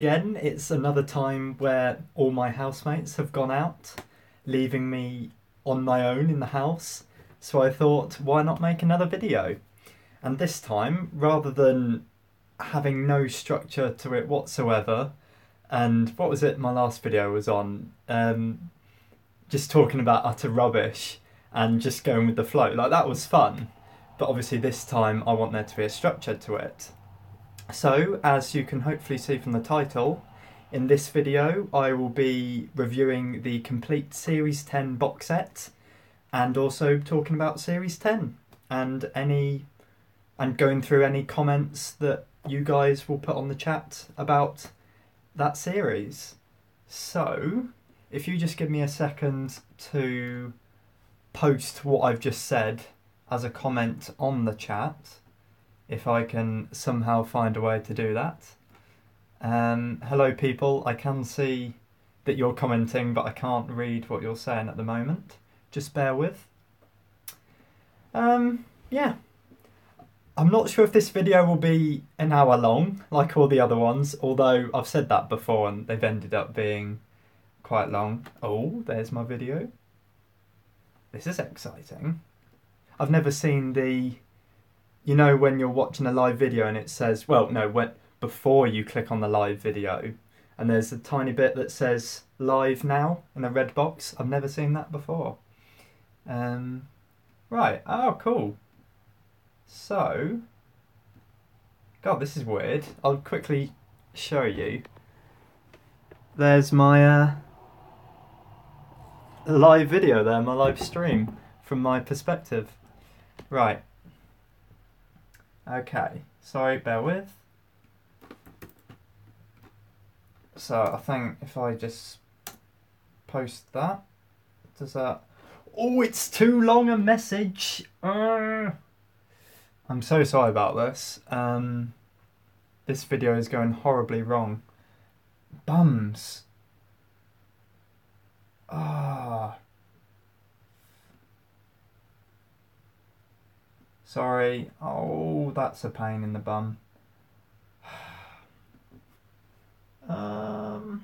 Again, it's another time where all my housemates have gone out, leaving me on my own in the house. So I thought, why not make another video? And this time, rather than having no structure to it whatsoever, and what was it my last video was on? Just talking about utter rubbish and just going with the flow. Like, that was fun. But obviously this time I want there to be a structure to it. So, as you can hopefully see from the title, in this video I will be reviewing the complete Series 10 box set and also talking about Series 10 and going through any comments that you guys will put on the chat about that series. So, if you just give me a second to post what I've just said as a comment on the chat, if I can somehow find a way to do that. Hello people, I can see that you're commenting, but I can't read what you're saying at the moment. Just bear with. Yeah. I'm not sure if this video will be an hour long, like all the other ones, although I've said that before and they've ended up being quite long. Oh, there's my video. This is exciting. I've never seen the... You know when you're watching a live video and it says, well, no, before you click on the live video and there's a tiny bit that says live now in a red box. I've never seen that before. Right, oh, cool. So, God, this is weird. I'll quickly show you. There's my live video there, my live stream from my perspective. Right. Okay, sorry, bear with. So I think if I just post that, does that... Oh, it's too long a message! I'm so sorry about this. This video is going horribly wrong. Bums. Ah. Sorry. Oh, that's a pain in the bum. I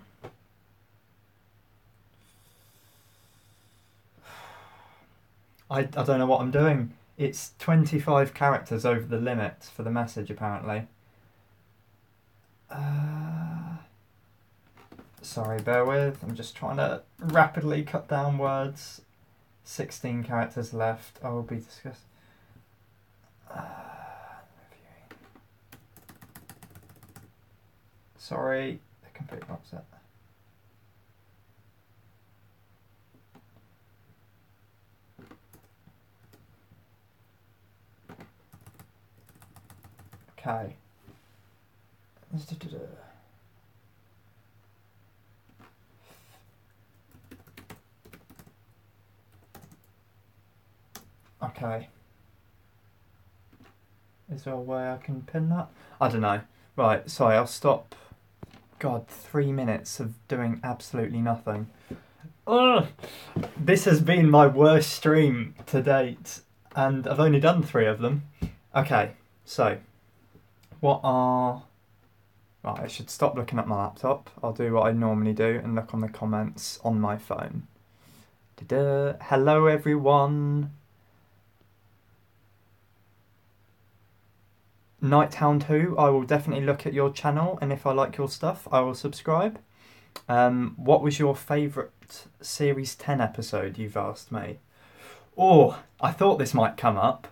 don't know what I'm doing. It's 25 characters over the limit for the message, apparently. Sorry, bear with. I'm just trying to rapidly cut down words. 16 characters left. I will be discussing. Sorry, the complete opposite. Okay. Okay. Is there a way I can pin that? I don't know. Right, sorry, I'll stop. God, 3 minutes of doing absolutely nothing. Ugh! This has been my worst stream to date, and I've only done 3 of them. Okay, so, what are... Right, I should stop looking at my laptop. I'll do what I normally do and look on the comments on my phone. Ta-da. Hello, everyone. Nighthound Who, I will definitely look at your channel, and if I like your stuff, I will subscribe. What was your favourite Series 10 episode, you've asked me? Oh, I thought this might come up,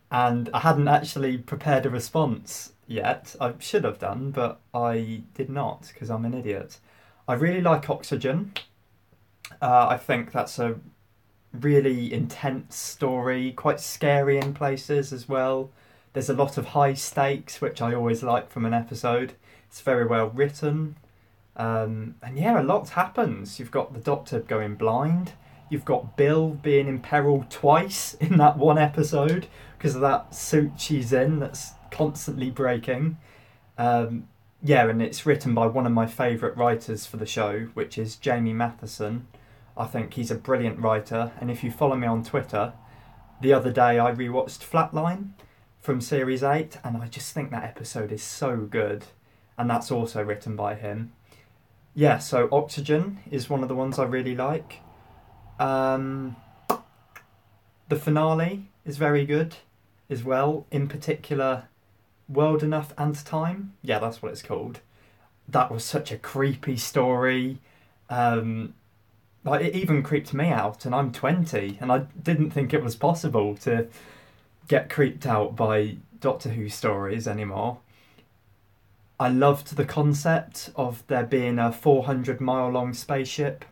and I hadn't actually prepared a response yet. I should have done, but I did not, because I'm an idiot. I really like Oxygen. I think that's a really intense story, quite scary in places as well. There's a lot of high stakes, which I always like from an episode. It's very well written. And yeah, a lot happens. You've got the Doctor going blind. You've got Bill being in peril twice in that one episode because of that suit she's in that's constantly breaking. Yeah, and it's written by one of my favourite writers for the show, which is Jamie Matheson. I think he's a brilliant writer. And if you follow me on Twitter, the other day I rewatched Flatline from Series 8, and I just think that episode is so good. and that's also written by him. Yeah, so Oxygen is one of the ones I really like. The finale is very good as well. In particular, World Enough and Time. Yeah, that's what it's called. That was such a creepy story. Like, it even creeped me out, and I'm 20, and I didn't think it was possible to get creeped out by Doctor Who stories anymore. I loved the concept of there being a 400-mile-long spaceship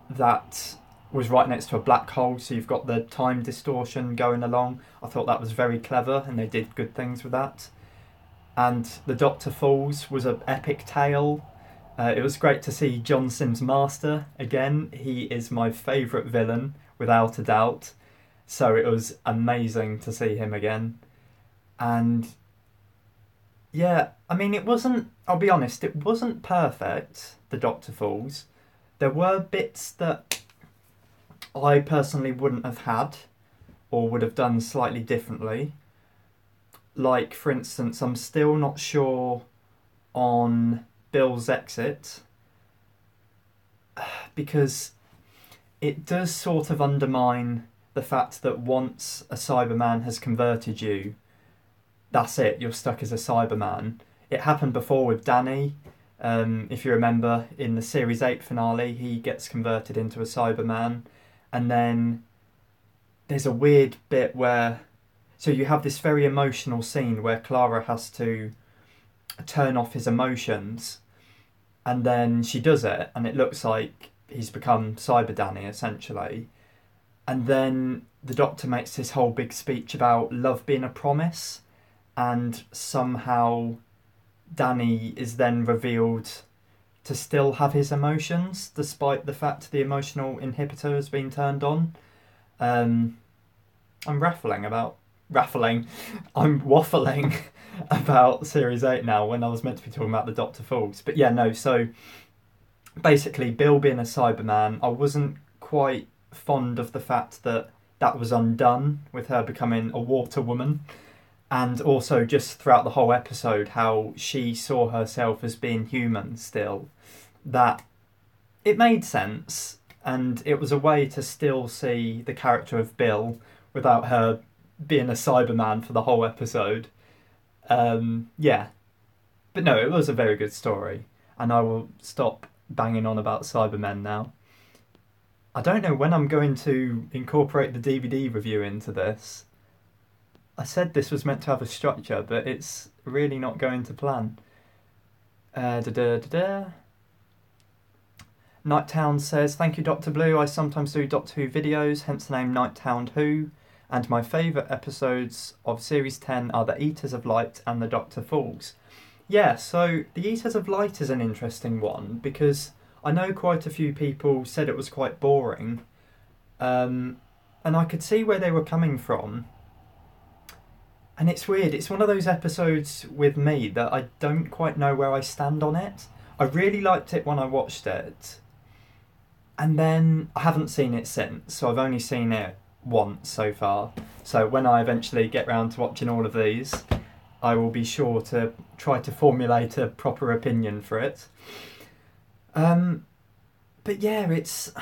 that was right next to a black hole, so you've got the time distortion going along. I thought that was very clever, and they did good things with that. And The Doctor Falls was an epic tale. It was great to see John Sims Master again. He is my favourite villain, without a doubt. So it was amazing to see him again. And yeah, I mean, it wasn't, I'll be honest, it wasn't perfect, The Doctor Falls. There were bits that I personally wouldn't have had or would have done slightly differently. Like, for instance, I'm still not sure on Bill's exit, because it does sort of undermine the fact that once a Cyberman has converted you, that's it, you're stuck as a Cyberman. It happened before with Danny. If you remember, in the Series 8 finale, he gets converted into a Cyberman. And then there's a weird bit where... So you have this very emotional scene where Clara has to turn off his emotions. And then she does it, and it looks like he's become Cyber Danny, essentially. And then the Doctor makes this whole big speech about love being a promise. And somehow Danny is then revealed to still have his emotions, despite the fact the emotional inhibitor has been turned on. I'm waffling about Series 8 now, when I was meant to be talking about The Doctor Falls. But yeah, no, so basically Bill being a Cyberman, I wasn't quite fond of the fact that that was undone with her becoming a water woman. And also just throughout the whole episode, how she saw herself as being human still. That it made sense, and it was a way to still see the character of Bill without her being a Cyberman for the whole episode. Yeah. But no, it was a very good story, and I will stop banging on about Cybermen now. I don't know when I'm going to incorporate the DVD review into this. I said this was meant to have a structure, but it's really not going to plan. Nighttown says, thank you, DoctorBlue. I sometimes do Doctor Who videos, hence the name Nighttown Who. And my favourite episodes of Series 10 are The Eaters of Light and The Doctor Falls. Yeah, so The Eaters of Light is an interesting one, because I know quite a few people said it was quite boring. And I could see where they were coming from. And it's weird, it's one of those episodes with me that I don't quite know where I stand on it. I really liked it when I watched it, and then I haven't seen it since, so I've only seen it once so far. So when I eventually get round to watching all of these, I will be sure to try to formulate a proper opinion for it. But yeah, it's...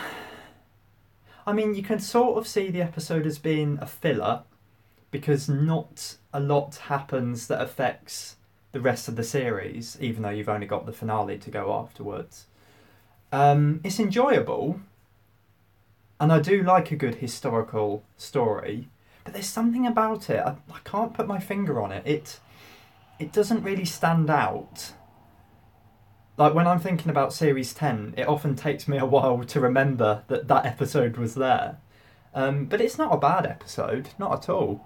I mean, you can sort of see the episode as being a filler, because not a lot happens that affects the rest of the series, even though you've only got the finale to go afterwards. It's enjoyable, and I do like a good historical story, but there's something about it, I can't put my finger on it. It doesn't really stand out. Like, when I'm thinking about Series 10, it often takes me a while to remember that that episode was there. But it's not a bad episode, not at all.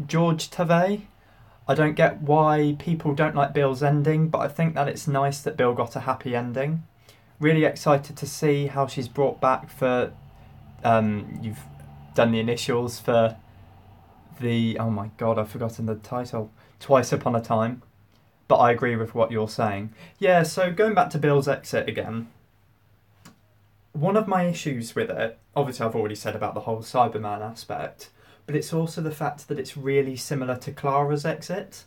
George Tave, I don't get why people don't like Bill's ending, but I think that it's nice that Bill got a happy ending. Really excited to see how she's brought back for... you've done the initials for the... Oh my god, I've forgotten the title. Twice Upon a Time. But I agree with what you're saying. Yeah, so going back to Bill's exit again. One of my issues with it, obviously I've already said about the whole Cyberman aspect, but it's also the fact that it's really similar to Clara's exit.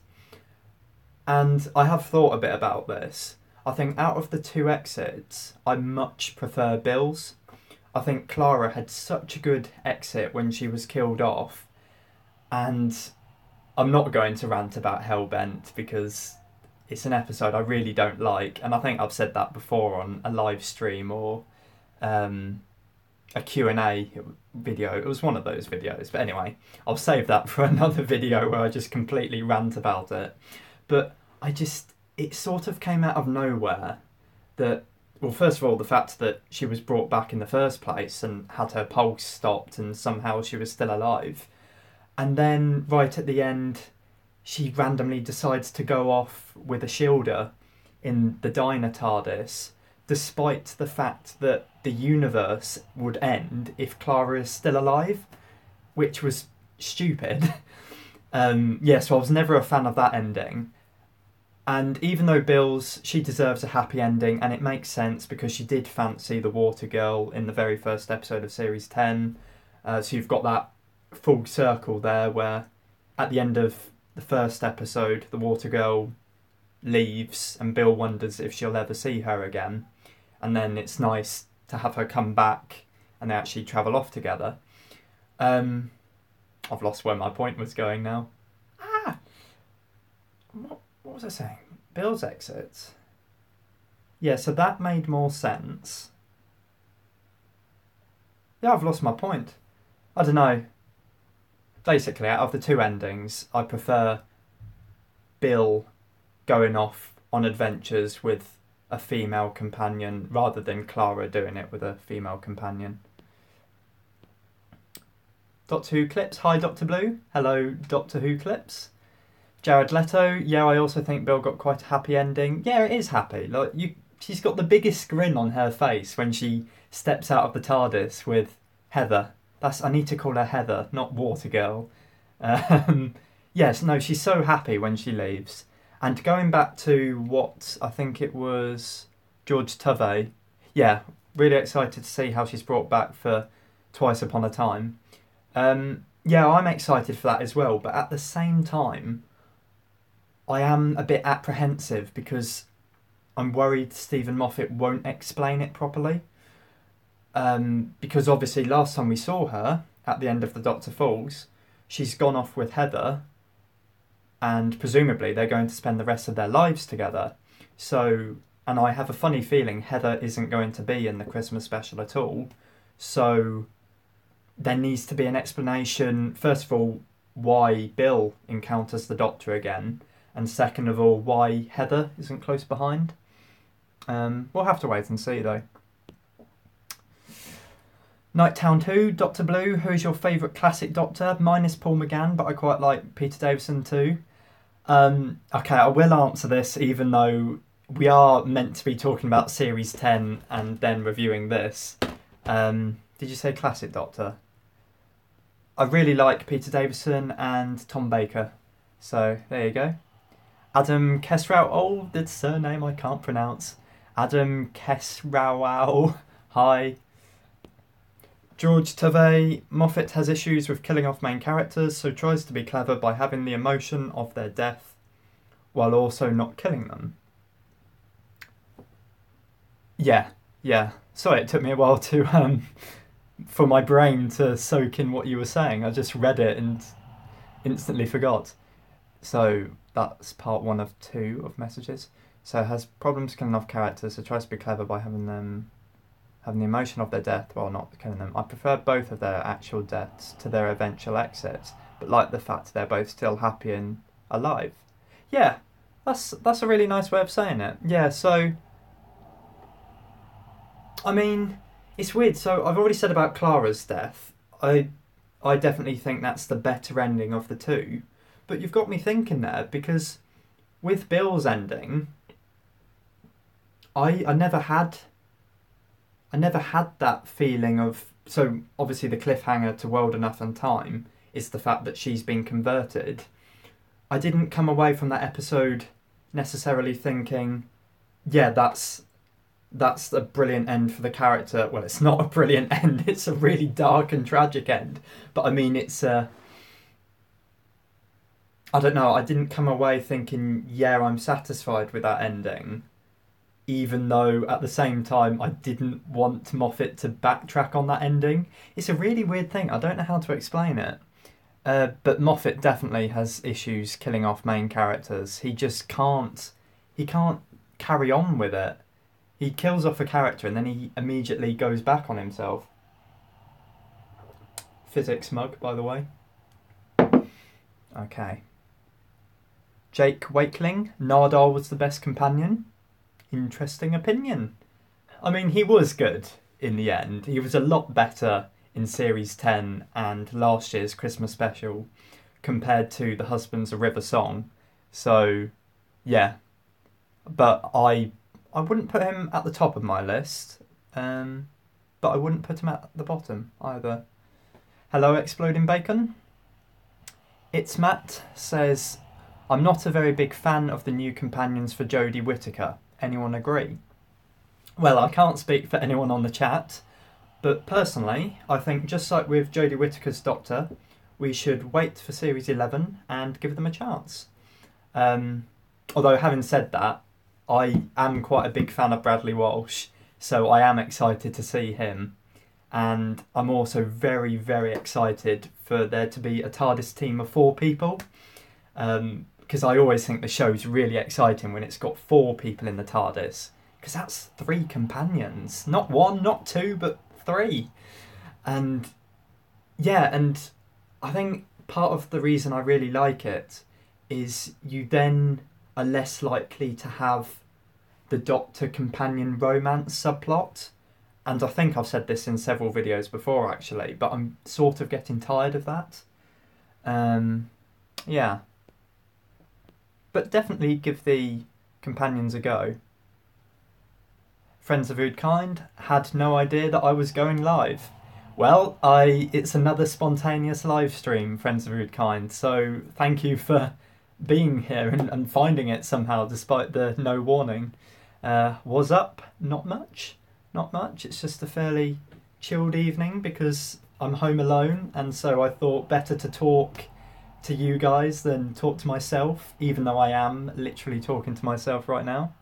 And I have thought a bit about this. I think out of the two exits, I much prefer Bill's. I think Clara had such a good exit when she was killed off, and I'm not going to rant about Hellbent because it's an episode I really don't like, and I think I've said that before on a live stream or a Q&A video. It was one of those videos, but anyway, I'll save that for another video where I just completely rant about it. But it sort of came out of nowhere that, well, first of all, the fact that she was brought back in the first place and had her pulse stopped and somehow she was still alive. And then right at the end, she randomly decides to go off with a shielder in the diner TARDIS, despite the fact that the universe would end if Clara is still alive, which was stupid. So I was never a fan of that ending. And even though Bill's, she deserves a happy ending, and it makes sense because she did fancy the water girl in the very first episode of Series 10. So you've got that full circle there where at the end of the first episode, the water girl leaves and Bill wonders if she'll ever see her again. And then it's nice to have her come back and they actually travel off together. I've lost where my point was going now. What was I saying? Bill's exit. Yeah, so that made more sense. Yeah, I've lost my point. I don't know. Basically, out of the two endings, I prefer Bill going off on adventures with a female companion rather than Clara doing it with a female companion. Doctor Who Clips. Hi, DoctorBlue. Hello, Doctor Who Clips. Jared Leto. Yeah, I also think Bill got quite a happy ending. Yeah, it is happy. She's got the biggest grin on her face when she steps out of the TARDIS with Heather. I need to call her Heather, not Water Girl. Yes, no, she's so happy when she leaves. And going back to what I think it was George Tovey, yeah, really excited to see how she's brought back for Twice Upon a Time. Yeah, I'm excited for that as well, but at the same time, I am a bit apprehensive because I'm worried Stephen Moffat won't explain it properly. Because obviously last time we saw her, at the end of The Doctor Falls, she's gone off with Heather, and presumably they're going to spend the rest of their lives together. So, and I have a funny feeling Heather isn't going to be in the Christmas special at all. So there needs to be an explanation, first of all, why Bill encounters the Doctor again, and second of all, why Heather isn't close behind. We'll have to wait and see, though. Nighttown 2, DoctorBlue, who's your favourite classic Doctor? Mine is Paul McGann, but I quite like Peter Davison too. Okay, I will answer this, even though we are meant to be talking about Series 10 and then reviewing this. Did you say classic Doctor? I really like Peter Davison and Tom Baker. So, there you go. Adam Kesrau, the surname I can't pronounce. Adam Kesrau, hi. George Tovey, Moffat has issues with killing off main characters, so tries to be clever by having the emotion of their death while also not killing them. Yeah. Sorry, it took me a while to for my brain to soak in what you were saying. I just read it and instantly forgot. So that's part 1 of 2 of messages. So has problems killing off characters, so tries to be clever by having the emotion of their death while not killing them. I prefer both of their actual deaths to their eventual exits, but like the fact they're both still happy and alive. Yeah, that's a really nice way of saying it. Yeah, so I mean, it's weird. So I've already said about Clara's death. I definitely think that's the better ending of the two. But you've got me thinking there, because with Bill's ending, I never had that feeling of... So, obviously the cliffhanger to World Enough and Time is the fact that she's been converted. I didn't come away from that episode necessarily thinking, yeah, that's a brilliant end for the character. Well, it's not a brilliant end, it's a really dark and tragic end. But I mean, I don't know, I didn't come away thinking, yeah, I'm satisfied with that ending, even though at the same time I didn't want Moffat to backtrack on that ending. It's a really weird thing, I don't know how to explain it. But Moffat definitely has issues killing off main characters. He just can't. He can't carry on with it. He kills off a character and then he immediately goes back on himself. Physics mug, by the way. Okay. Jake Wakeling. Nardar was the best companion. Interesting opinion. I mean, he was good in the end. He was a lot better in Series 10 and last year's Christmas special compared to The Husband's a River Song. So, yeah. But I wouldn't put him at the top of my list, but I wouldn't put him at the bottom either. Hello, Exploding Bacon. It's Matt says, I'm not a very big fan of the new companions for Jodie Whittaker. Anyone agree? Well, I can't speak for anyone on the chat, but personally, I think just like with Jodie Whittaker's Doctor, we should wait for Series 11 and give them a chance. Although, having said that, I am quite a big fan of Bradley Walsh, so I am excited to see him. And I'm also very, very excited for there to be a TARDIS team of 4 people. Because I always think the show's really exciting when it's got 4 people in the TARDIS. Because that's 3 companions. Not 1, not 2, but 3. And yeah, and I think part of the reason I really like it is you then are less likely to have the Doctor companion romance subplot. And I think I've said this in several videos before actually, but I'm sort of getting tired of that. Yeah. But definitely give the companions a go. Friends of FoodKind had no idea that I was going live. Well, it's another spontaneous live stream, Friends of FoodKind, so thank you for being here and finding it somehow despite the no warning. Was up? Not much. Not much. It's just a fairly chilled evening because I'm home alone, and so I thought better to talk to you guys than talk to myself, even though I am literally talking to myself right now.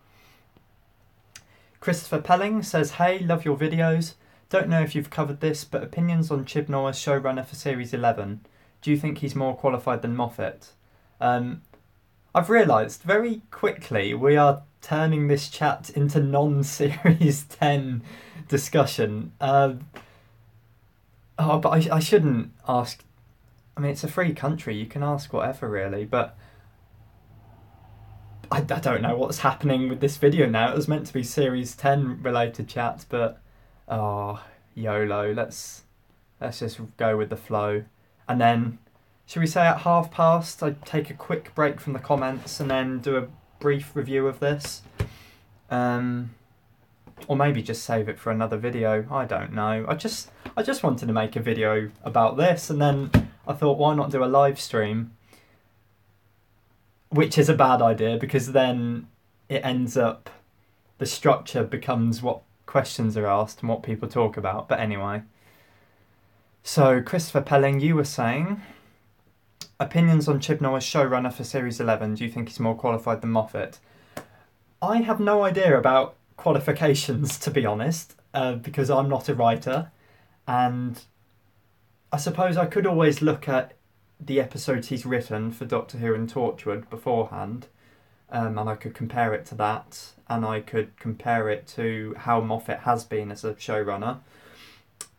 Christopher Pelling says, hey, love your videos. Don't know if you've covered this, but opinions on Chibnall as showrunner for Series 11. Do you think he's more qualified than Moffat? I've realised very quickly we are turning this chat into non-Series 10 discussion. But I shouldn't ask. I mean, it's a free country, you can ask whatever really, but I don't know what's happening with this video now. It was meant to be Series 10 related chat, but YOLO, let's just go with the flow. And then, should we say at past, I take a quick break from the comments and then do a brief review of this? Or maybe just save it for another video, I don't know. I just wanted to make a video about this, and then I thought, why not do a live stream? Which is a bad idea, because then it ends up, the structure becomes what questions are asked and what people talk about. But anyway. So, Christopher Pelling, you were saying, opinions on Chibnall as showrunner for Series 11. Do you think he's more qualified than Moffat? I have no idea about qualifications, to be honest, because I'm not a writer. And I suppose I could always look at the episodes he's written for Doctor Who and Torchwood beforehand, and I could compare it to that, and I could compare it to how Moffat has been as a showrunner.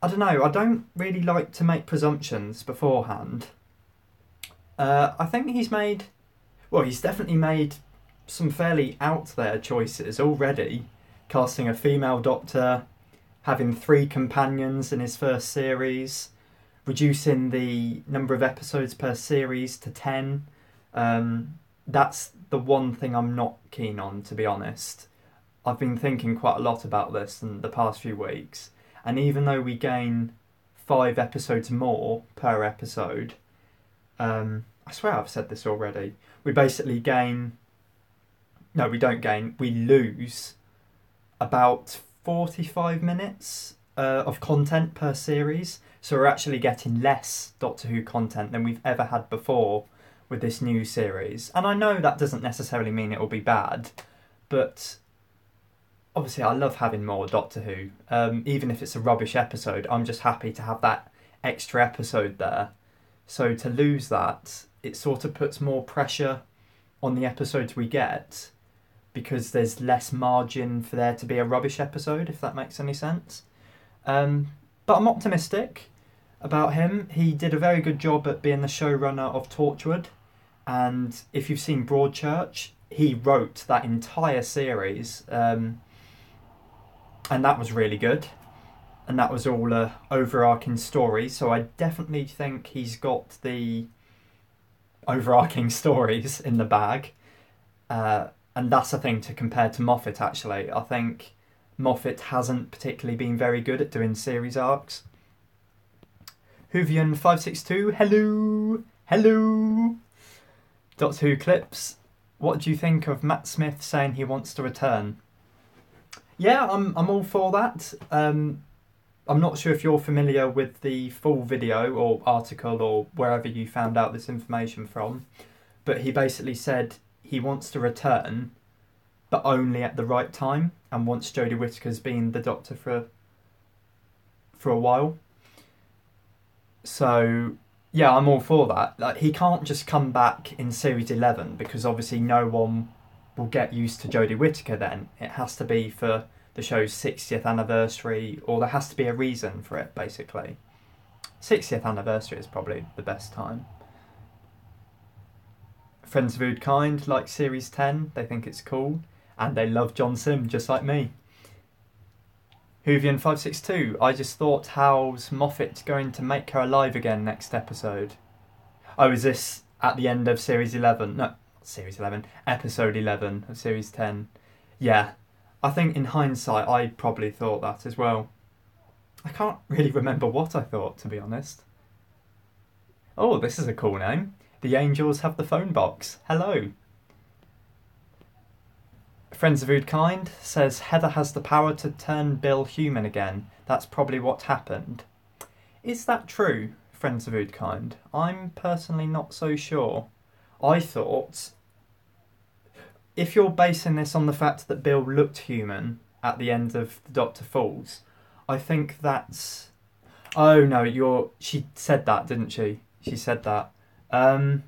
I don't know, I don't really like to make presumptions beforehand. I think he's definitely made some fairly out there choices already, casting a female Doctor, having 3 companions in his first series, reducing the number of episodes per series to 10. That's the one thing I'm not keen on, to be honest. I've been thinking quite a lot about this in the past few weeks, and even though we gain 5 episodes more per episode, I swear I've said this already, we basically we lose about 45 minutes of content per series. So we're actually getting less Doctor Who content than we've ever had before with this new series. And I know that doesn't necessarily mean it will be bad, but obviously I love having more Doctor Who. Even if it's a rubbish episode, I'm just happy to have that extra episode there. So to lose that, it sort of puts more pressure on the episodes we get, because there's less margin for there to be a rubbish episode, if that makes any sense. But I'm optimistic about him. He did a very good job at being the showrunner of Torchwood, and if you've seen Broadchurch, he wrote that entire series, and that was really good, and that was all a overarching story, so I definitely think he's got the overarching stories in the bag, and that's a thing to compare to Moffat. Actually, I think Moffat hasn't particularly been very good at doing series arcs. Hoovian562, hello. Doctor Who clips. What do you think of Matt Smith saying he wants to return? Yeah, I'm all for that. I'm not sure if you're familiar with the full video or article or wherever you found out this information from, but he basically said he wants to return, but only at the right time, and once Jodie Whittaker's been the Doctor for a while. So yeah, I'm all for that. Like, he can't just come back in series 11, because obviously no one will get used to Jodie Whittaker then. It has to be for the show's 60th anniversary, or there has to be a reason for it, basically. 60th anniversary is probably the best time. Friends of FoodKind like series 10, they think it's cool, and they love John Sim just like me. Hoovian562, I just thought, how's Moffat going to make her alive again next episode? Oh, is this at the end of series 11? No, series 11, episode 11 of series 10. Yeah, I think in hindsight I probably thought that as well. I can't really remember what I thought, to be honest. Oh, this is a cool name. The Angels Have the Phone Box. Hello. Friends of FoodKind says Heather has the power to turn Bill human again. That's probably what happened. Is that true, Friends of FoodKind? I'm personally not so sure. I thought, if you're basing this on the fact that Bill looked human at the end of The Doctor Falls, I think that's... Oh no, she said that, didn't she? She said that. I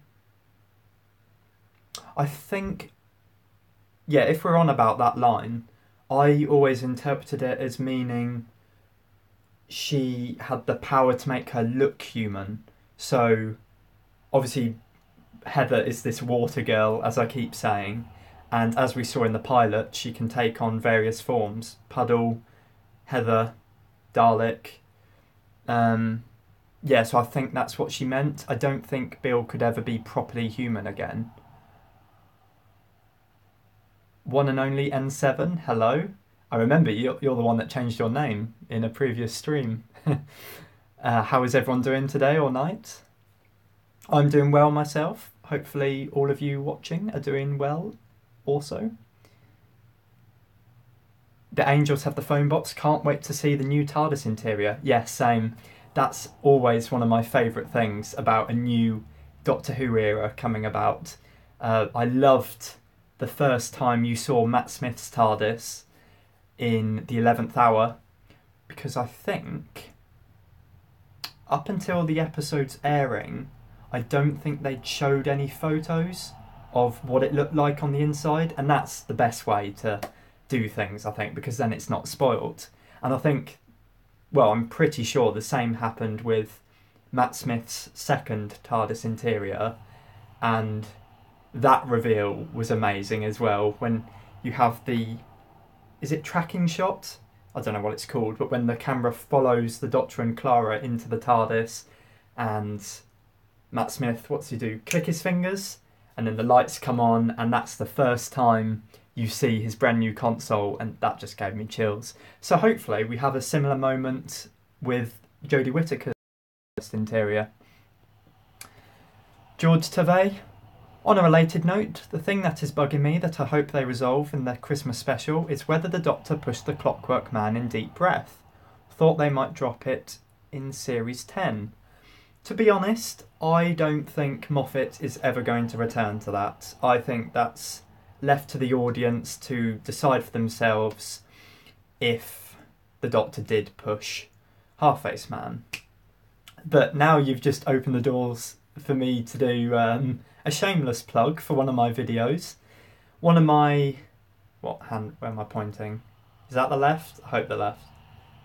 think... Yeah, if we're on about that line, I always interpreted it as meaning she had the power to make her look human. So, obviously, Heather is this water girl, as I keep saying, and as we saw in the pilot, she can take on various forms. Puddle, Heather, Dalek. Yeah, so I think that's what she meant. I don't think Bill could ever be properly human again. One and only N7, hello. I remember you're the one that changed your name in a previous stream. How is everyone doing today or night? I'm doing well myself. Hopefully all of you watching are doing well also. The Angels Have the Phone Box. Can't wait to see the new TARDIS interior. Yes, same. That's always one of my favourite things about a new Doctor Who era coming about. I loved the first time you saw Matt Smith's TARDIS in the 11th hour, because I think up until the episode's airing, I don't think they'd showed any photos of what it looked like on the inside, and that's the best way to do things, I think, because then it's not spoiled. And I think, well, I'm pretty sure the same happened with Matt Smith's second TARDIS interior, and that reveal was amazing as well, when you have the... Is it tracking shot? I don't know what it's called, but when the camera follows the Doctor and Clara into the TARDIS, and Matt Smith, what's he do? Click his fingers, and then the lights come on, and that's the first time you see his brand new console, and that just gave me chills. So hopefully we have a similar moment with Jodie Whittaker's interior. George Tavey. On a related note, the thing that is bugging me that I hope they resolve in their Christmas special is whether the Doctor pushed the Clockwork Man in Deep Breath. Thought they might drop it in Series 10. To be honest, I don't think Moffat is ever going to return to that. I think that's left to the audience to decide for themselves if the Doctor did push Half-Faced Man. But now you've just opened the doors for me to do a shameless plug for one of my videos. One of my... Where am I pointing? Is that the left? I hope the left.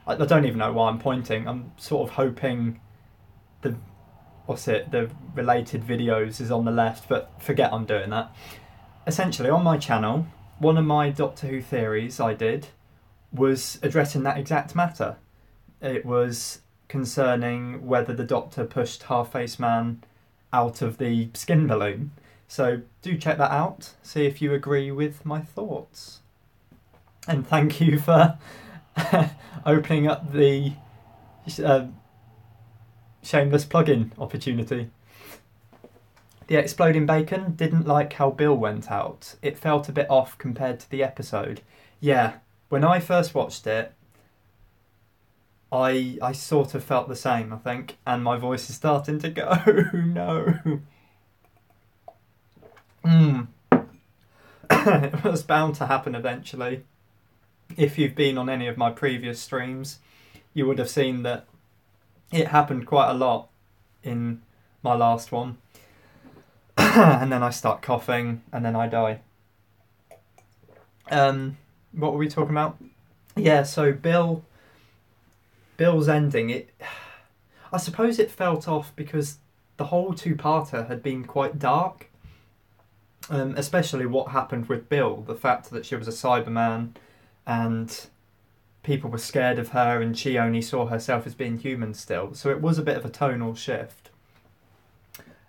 I don't even know why I'm pointing. I'm sort of hoping the related videos is on the left, but forget I'm doing that. Essentially, on my channel, one of my Doctor Who theories I did was addressing that exact matter. It was concerning whether the Doctor pushed Half-Faced Man out of the skin balloon. So do check that out, see if you agree with my thoughts. And thank you for opening up the shameless plug-in opportunity. The Exploding Bacon didn't like how Bill went out. It felt a bit off compared to the episode. Yeah, when I first watched it, I sort of felt the same, I think, and my voice is starting to go. No. It was bound to happen eventually. If you've been on any of my previous streams, you would have seen that it happened quite a lot in my last one. And then I start coughing, and then I die. What were we talking about? Yeah, so Bill's ending, I suppose it felt off because the whole two-parter had been quite dark. Especially what happened with Bill, the fact that she was a Cyberman and people were scared of her and she only saw herself as being human still. So it was a bit of a tonal shift.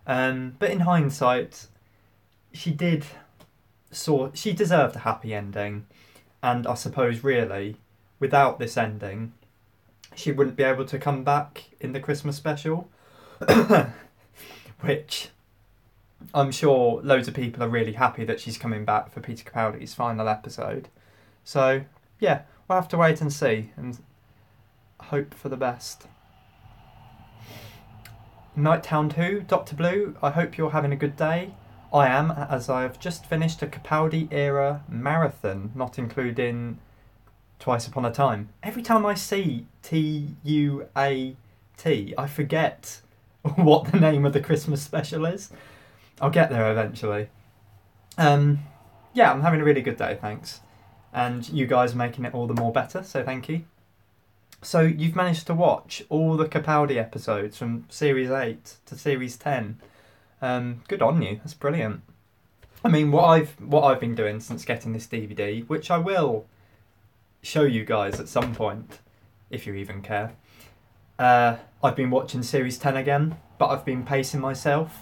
But in hindsight, she deserved a happy ending. And I suppose really, without this ending, she wouldn't be able to come back in the Christmas special. Which I'm sure loads of people are really happy that she's coming back for Peter Capaldi's final episode. So, yeah, we'll have to wait and see and hope for the best. Nighthound Who, DoctorBlue, I hope you're having a good day. I am, as I have just finished a Capaldi-era marathon, not including Twice Upon a Time. Every time I see T-U-A-T, I forget what the name of the Christmas special is. I'll get there eventually. Yeah, I'm having a really good day, thanks. And you guys are making it all the more better, so thank you. So you've managed to watch all the Capaldi episodes from Series 8 to Series 10. Good on you, that's brilliant. I mean, what I've been doing since getting this DVD, which I will show you guys at some point, if you even care. I've been watching Series 10 again, but I've been pacing myself,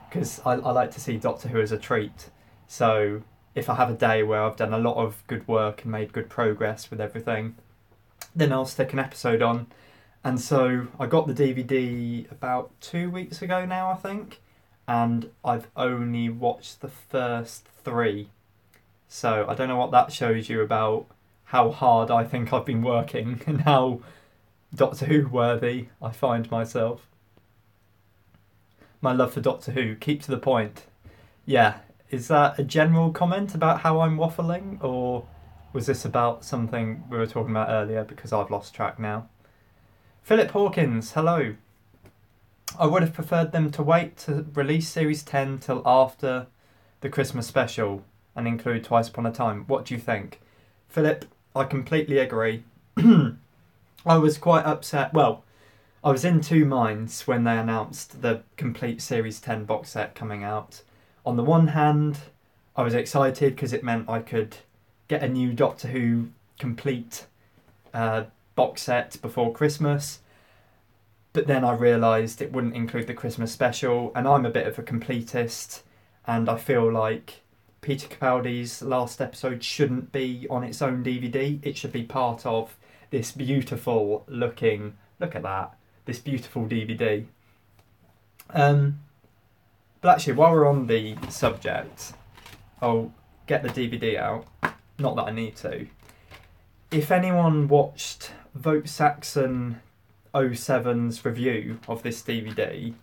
because I like to see Doctor Who as a treat. So if I have a day where I've done a lot of good work and made good progress with everything, then I'll stick an episode on. And so I got the DVD about 2 weeks ago now, I think, and I've only watched the first 3. So I don't know what that shows you about how hard I think I've been working and how Doctor Who worthy I find myself. My love for Doctor Who, keep to the point. Yeah, is that a general comment about how I'm waffling, or was this about something we were talking about earlier, because I've lost track now? Philip Hawkins, hello. I would have preferred them to wait to release Series 10 till after the Christmas special and include Twice Upon a Time. What do you think? Philip, I completely agree. I was quite upset. Well, I was in two minds when they announced the complete Series 10 box set coming out. On the one hand, I was excited because it meant I could get a new Doctor Who complete box set before Christmas. But then I realised it wouldn't include the Christmas special, and I'm a bit of a completist, and I feel like Peter Capaldi's last episode shouldn't be on its own DVD. It should be part of this beautiful looking, look at that, this beautiful DVD. But actually, while we're on the subject, I'll get the DVD out. Not that I need to. If anyone watched Vote Saxon 07's review of this DVD.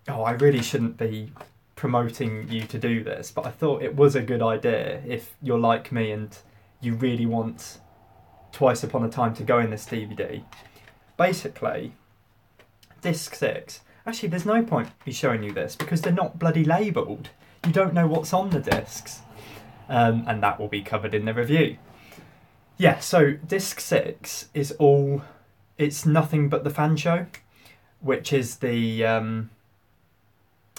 Oh, I really shouldn't be promoting you to do this, but I thought it was a good idea if you're like me and you really want Twice Upon a Time to go in this DVD. Basically, disc 6... Actually, there's no point me showing you this because they're not bloody labelled. You don't know what's on the discs. And that will be covered in the review. Yeah, so disc 6 is all... It's nothing but the fan show, which is the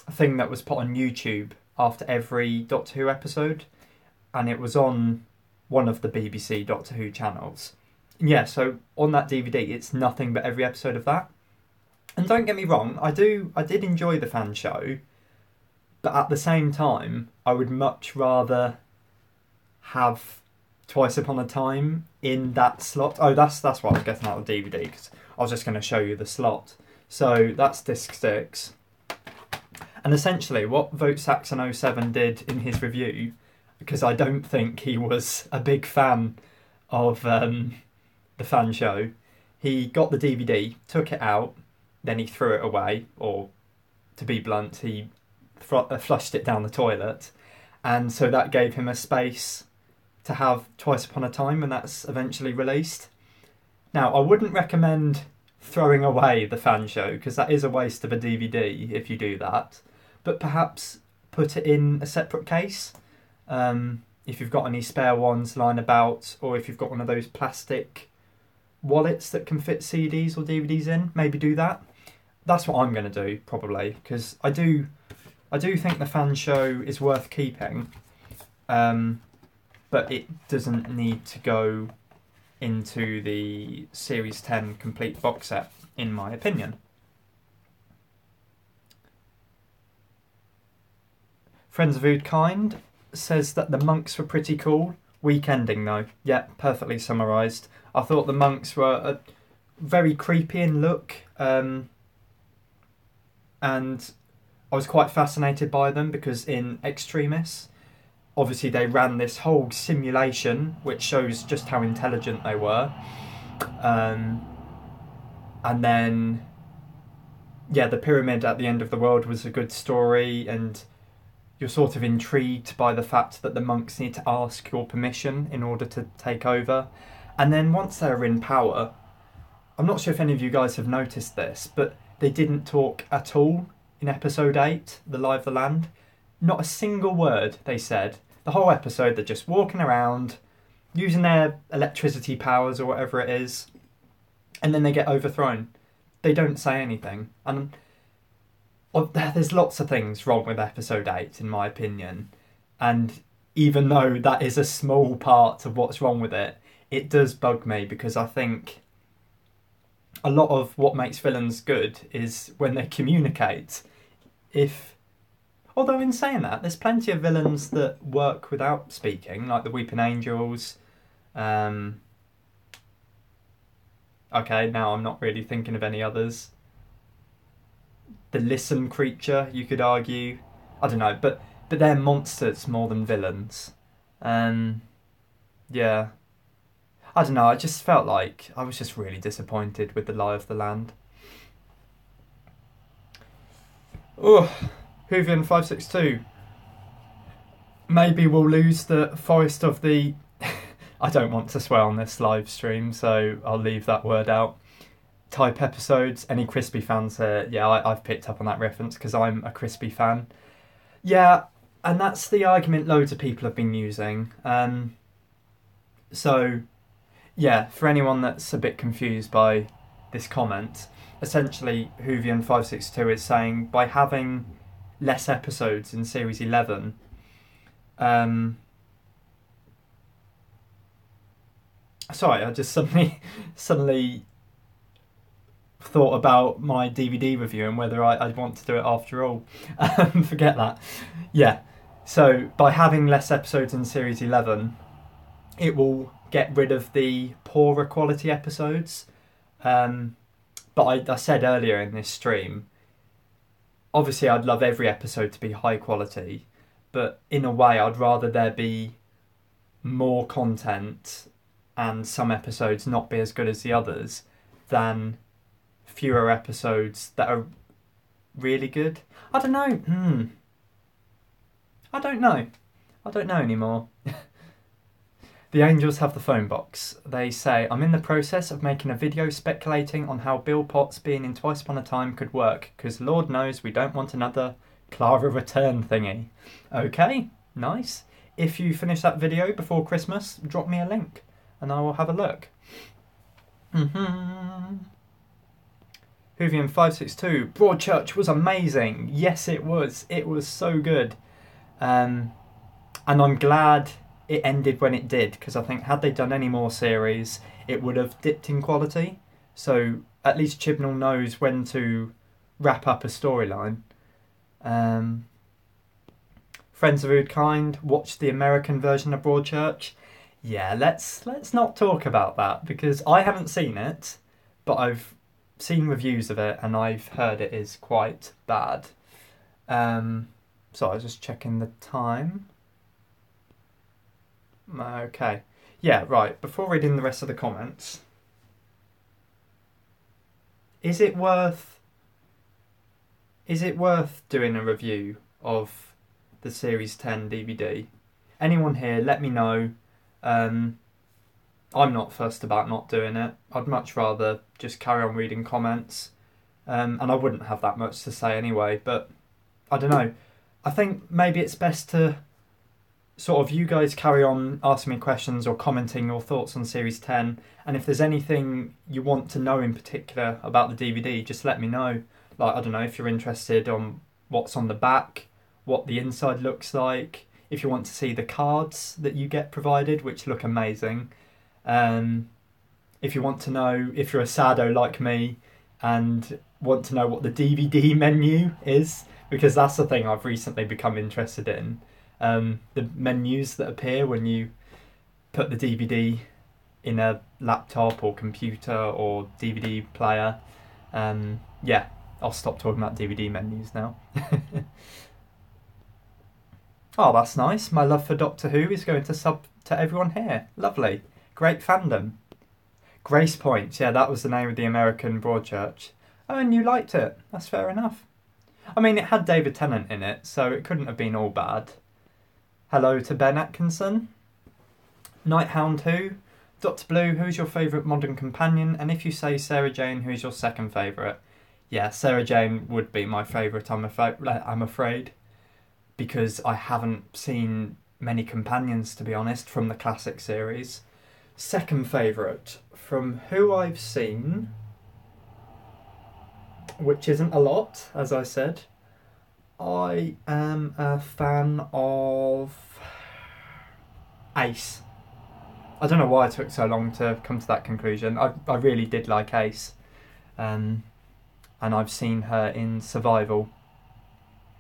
thing that was put on YouTube after every Doctor Who episode. And it was on one of the BBC Doctor Who channels. Yeah, so on that DVD, it's nothing but every episode of that. And don't get me wrong, I did enjoy the fan show, but at the same time, I would much rather have Twice Upon a Time in that slot. Oh, that's what I was getting out of the DVD, because I was just going to show you the slot. So that's disc 6. And essentially, what Vote Saxon 07 did in his review, because I don't think he was a big fan of the fan show, he got the DVD, took it out, then he threw it away, or to be blunt, he flushed it down the toilet. And so that gave him a space to have Twice Upon a Time when that's eventually released. Now, I wouldn't recommend throwing away the fan show, because that is a waste of a DVD if you do that. But perhaps put it in a separate case. If you've got any spare ones lying about, or if you've got one of those plastic wallets that can fit CDs or DVDs in, maybe do that. That's what I'm going to do, probably, because I do think the fan show is worth keeping, but it doesn't need to go into the Series 10 complete box set, in my opinion. Friends of FoodKind says that the monks were pretty cool. Weak ending, though. Yeah, perfectly summarised. I thought the monks were very creepy in look, and I was quite fascinated by them because in Extremis, obviously they ran this whole simulation which shows just how intelligent they were. And then, yeah, the pyramid at the end of the world was a good story, and you're sort of intrigued by the fact that the monks need to ask your permission in order to take over. And then once they're in power, I'm not sure if any of you guys have noticed this, but they didn't talk at all in episode 8, The Lie of the Land. Not a single word they said. The whole episode, they're just walking around, using their electricity powers or whatever it is, and then they get overthrown. They don't say anything. And there's lots of things wrong with episode 8, in my opinion. And even though that is a small part of what's wrong with it, it does bug me, because I think a lot of what makes villains good is when they communicate. Although in saying that, there's plenty of villains that work without speaking, like the Weeping Angels. Okay, now I'm not really thinking of any others. The Listen creature, you could argue. I don't know, but they're monsters more than villains. Yeah. I don't know, I just felt like I was just really disappointed with The Lie of the Land. Oh, Hoovian562. Maybe we'll lose the Forest of the... I don't want to swear on this live stream, so I'll leave that word out. Type episodes. Any Crispy fans here? Yeah, I've picked up on that reference because I'm a Crispy fan. Yeah, and that's the argument loads of people have been using. So... yeah, for anyone that's a bit confused by this comment, essentially Hoovian562 is saying by having less episodes in Series 11, sorry, I just suddenly thought about my DVD review and whether I'd want to do it after all. Forget that. Yeah, so by having less episodes in Series 11, it will get rid of the poorer quality episodes. But I said earlier in this stream, obviously I'd love every episode to be high quality, but in a way I'd rather there be more content and some episodes not be as good as the others than fewer episodes that are really good. I don't know. I don't know. I don't know anymore. The Angels have the phone box. They say, I'm in the process of making a video speculating on how Bill Potts being in Twice Upon a Time could work, because Lord knows we don't want another Clara return thingy. Okay, nice. If you finish that video before Christmas, drop me a link and I will have a look. Hoovian562, Broadchurch was amazing. Yes, it was. It was so good. And I'm glad it ended when it did, because I think had they done any more series, it would have dipped in quality. So at least Chibnall knows when to wrap up a storyline. Friends of FoodKind, watch the American version of Broadchurch. Yeah, let's not talk about that, because I haven't seen it, but I've seen reviews of it and I've heard it is quite bad. So I was just checking the time. Okay. Yeah, right. Before reading the rest of the comments, is it worth doing a review of the Series 10 DVD? Anyone here, let me know. I'm not fussed about not doing it. I'd much rather just carry on reading comments. And I wouldn't have that much to say anyway, but I don't know. I think maybe it's best to sort of you guys carry on asking me questions or commenting your thoughts on Series 10, and if there's anything you want to know in particular about the DVD, just let me know. Like, I don't know, if you're interested on what's on the back, what the inside looks like, if you want to see the cards that you get provided, which look amazing. If you want to know, if you're a saddo like me and want to know what the DVD menu is, because that's the thing I've recently become interested in. The menus that appear when you put the DVD in a laptop or computer or DVD player. Yeah, I'll stop talking about DVD menus now. Oh, that's nice. My love for Doctor Who is going to sub to everyone here. Lovely. Great fandom. Grace Point. Yeah, that was the name of the American Broadchurch. Oh, and you liked it. That's fair enough. I mean, it had David Tennant in it, so it couldn't have been all bad. Hello to Ben Atkinson. Nighthound Who. DoctorBlue, who's your favourite modern companion? And if you say Sarah Jane, who's your second favourite? Yeah, Sarah Jane would be my favourite, I'm afraid. Because I haven't seen many companions, to be honest, from the classic series. Second favourite, from who I've seen, which isn't a lot, as I said, I am a fan of Ace. I don't know why it took so long to come to that conclusion. I really did like Ace. And I've seen her in Survival.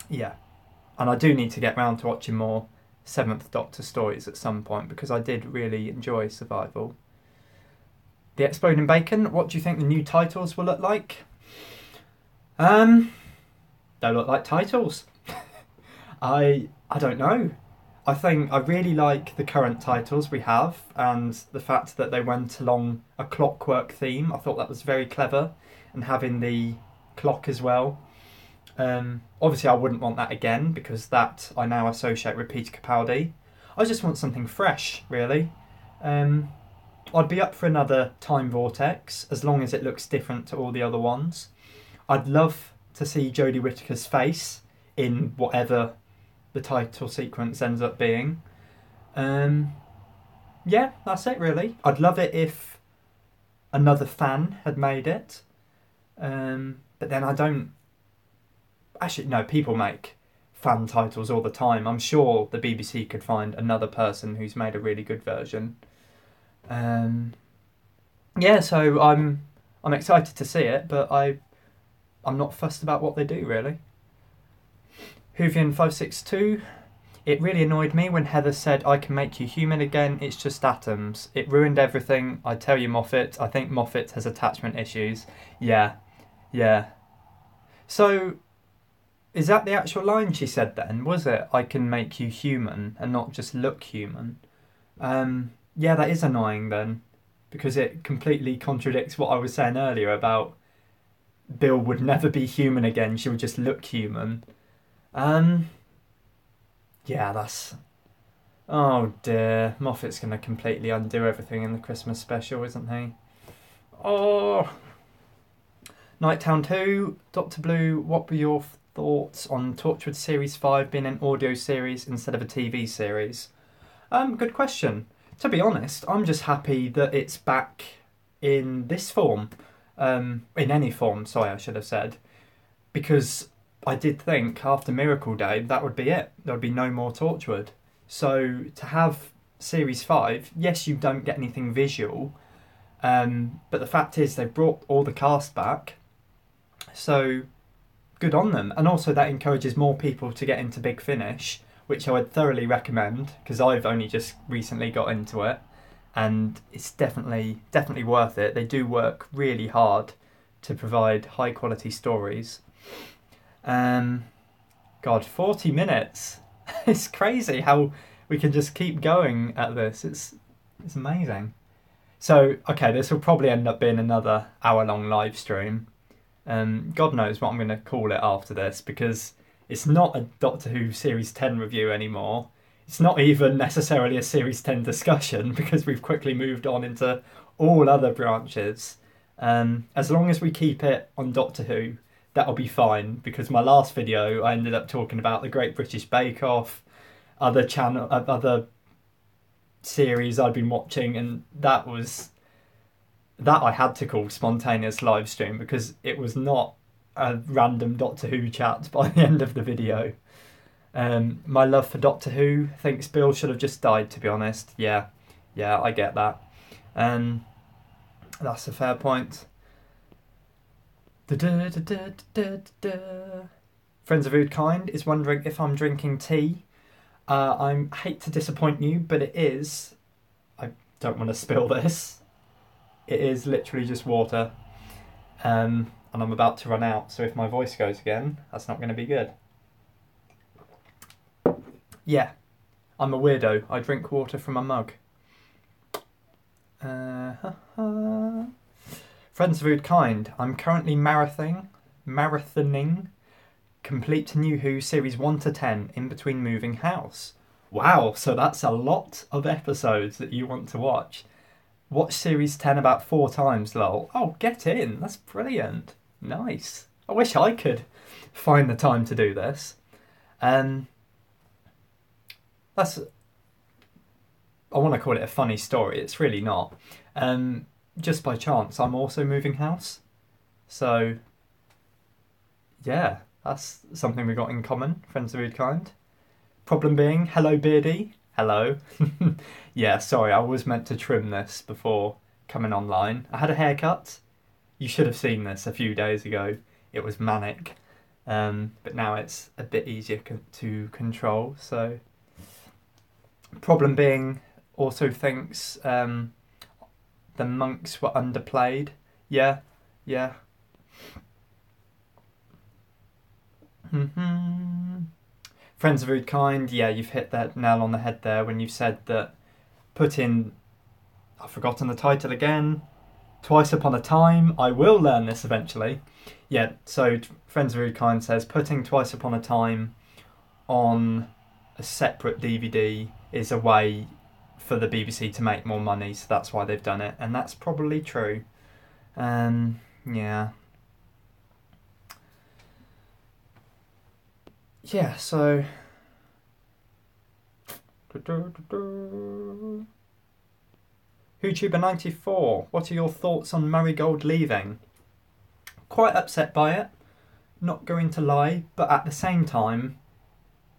Yeah. And I do need to get round to watching more Seventh Doctor stories at some point, because I did really enjoy Survival. The Exploding Bacon, what do you think the new titles will look like? They'll look like titles. I don't know. I think I really like the current titles we have, and the fact that they went along a clockwork theme. I thought that was very clever, and having the clock as well. Obviously I wouldn't want that again, because that I now associate with Peter Capaldi. I just want something fresh, really. I'd be up for another Time Vortex, as long as it looks different to all the other ones. I'd love to see Jodie Whittaker's face in whatever the title sequence ends up being. Yeah, that's it really. I'd love it if another fan had made it. But then I don't... Actually, no, people make fan titles all the time. I'm sure the BBC could find another person who's made a really good version. Yeah, so I'm excited to see it, but I'm not fussed about what they do, really. Hoovian562, it really annoyed me when Heather said, I can make you human again, it's just atoms. It ruined everything. I tell you, Moffat, I think Moffat has attachment issues. Yeah. So, is that the actual line she said then? Was it, I can make you human and not just look human? Yeah, that is annoying then, because it completely contradicts what I was saying earlier about Bill would never be human again. She would just look human. Yeah, that's... Oh dear. Moffat's going to completely undo everything in the Christmas special, isn't he? Oh... Nighttown 2, DoctorBlue, what were your thoughts on Torchwood Series 5 being an audio series instead of a TV series? Good question. To be honest, I'm just happy that it's back in this form. In any form, sorry, I should have said. Because I did think after Miracle Day, that would be it. There would be no more Torchwood. So to have Series 5, yes, you don't get anything visual, but the fact is they've brought all the cast back. So good on them. And also that encourages more people to get into Big Finish, which I would thoroughly recommend because I've only just recently got into it and it's definitely worth it. They do work really hard to provide high quality stories. God, 40 minutes. It's crazy how we can just keep going at this. It's amazing. So, okay, this will probably end up being another hour-long live stream. God knows what I'm going to call it after this because it's not a Doctor Who Series 10 review anymore. It's not even necessarily a Series 10 discussion because we've quickly moved on into all other branches. As long as we keep it on Doctor Who, that'll be fine because my last video I ended up talking about the Great British Bake Off, other series I'd been watching, and that I had to call spontaneous live stream because it was not a random Doctor Who chat by the end of the video. My love for Doctor Who thinks Bill should have just died, to be honest. Yeah, I get that. That's a fair point. Friends of FoodKind is wondering if I'm drinking tea. I hate to disappoint you, but it is. I don't want to spill this. It is literally just water. And I'm about to run out, so if my voice goes again, that's not going to be good. Yeah, I'm a weirdo. I drink water from a mug. Friends of FoodKind, I'm currently marathoning complete New Who Series 1 to 10 in between moving house. Wow, so that's a lot of episodes that you want to watch. Watch Series 10 about 4 times, lol. Oh, get in. That's brilliant. Nice. I wish I could find the time to do this. I want to call it a funny story. It's really not. Just by chance, I'm also moving house. So, yeah, that's something we got in common, friends of FoodKind. Problem being, hello Beardy. Hello. Yeah, sorry, I was meant to trim this before coming online. I had a haircut. You should have seen this a few days ago. It was manic. But now it's a bit easier to control. So, problem being, also thinks the monks were underplayed. Yeah. Friends of FoodKind, yeah, you've hit that nail on the head there when you've said that I've forgotten the title again, Twice Upon a Time. I will learn this eventually. Yeah, so Friends of FoodKind says putting Twice Upon a Time on a separate DVD is a way for the BBC to make more money, so that's why they've done it, and that's probably true. Yeah. Yeah, so... YouTuber94, what are your thoughts on Marigold leaving? Quite upset by it, not going to lie, but at the same time,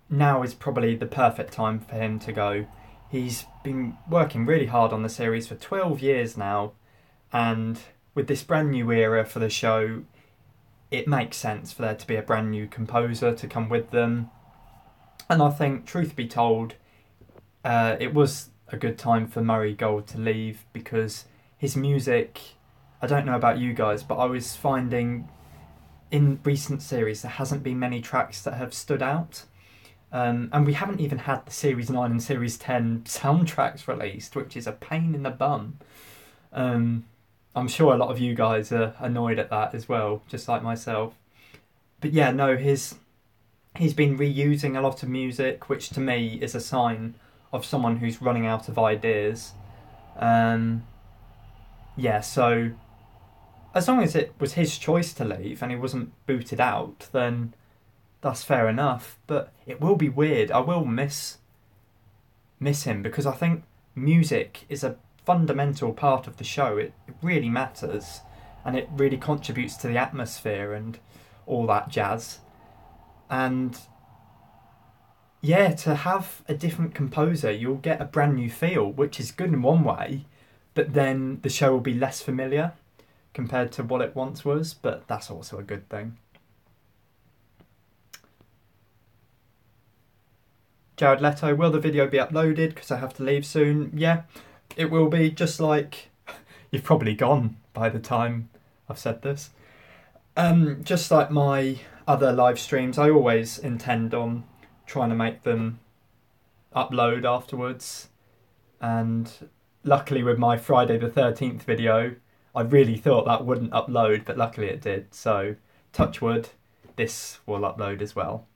now is probably the perfect time for him to go. He's been working really hard on the series for 12 years now, and with this brand new era for the show, it makes sense for there to be a brand new composer to come with them. And I think, truth be told, it was a good time for Marigold to leave because his music, I don't know about you guys, but I was finding in recent series there hasn't been many tracks that have stood out. And we haven't even had the Series 9 and Series 10 soundtracks released, which is a pain in the bum. I'm sure a lot of you guys are annoyed at that as well, just like myself. But yeah, no, he's been reusing a lot of music, which to me is a sign of someone who's running out of ideas. Yeah, so as long as it was his choice to leave and he wasn't booted out, then that's fair enough. But it will be weird. I will miss him because I think music is a fundamental part of the show. It really matters and it really contributes to the atmosphere and all that jazz. And yeah, to have a different composer, you'll get a brand new feel, which is good in one way, but then the show will be less familiar compared to what it once was, but that's also a good thing. Jared Leto, will the video be uploaded because I have to leave soon? Yeah, it will be, just like you've probably gone by the time I've said this. Just like my other live streams, I always intend on trying to make them upload afterwards. And luckily with my Friday the 13th video, I really thought that wouldn't upload, but luckily it did. So, Torchwood, this will upload as well.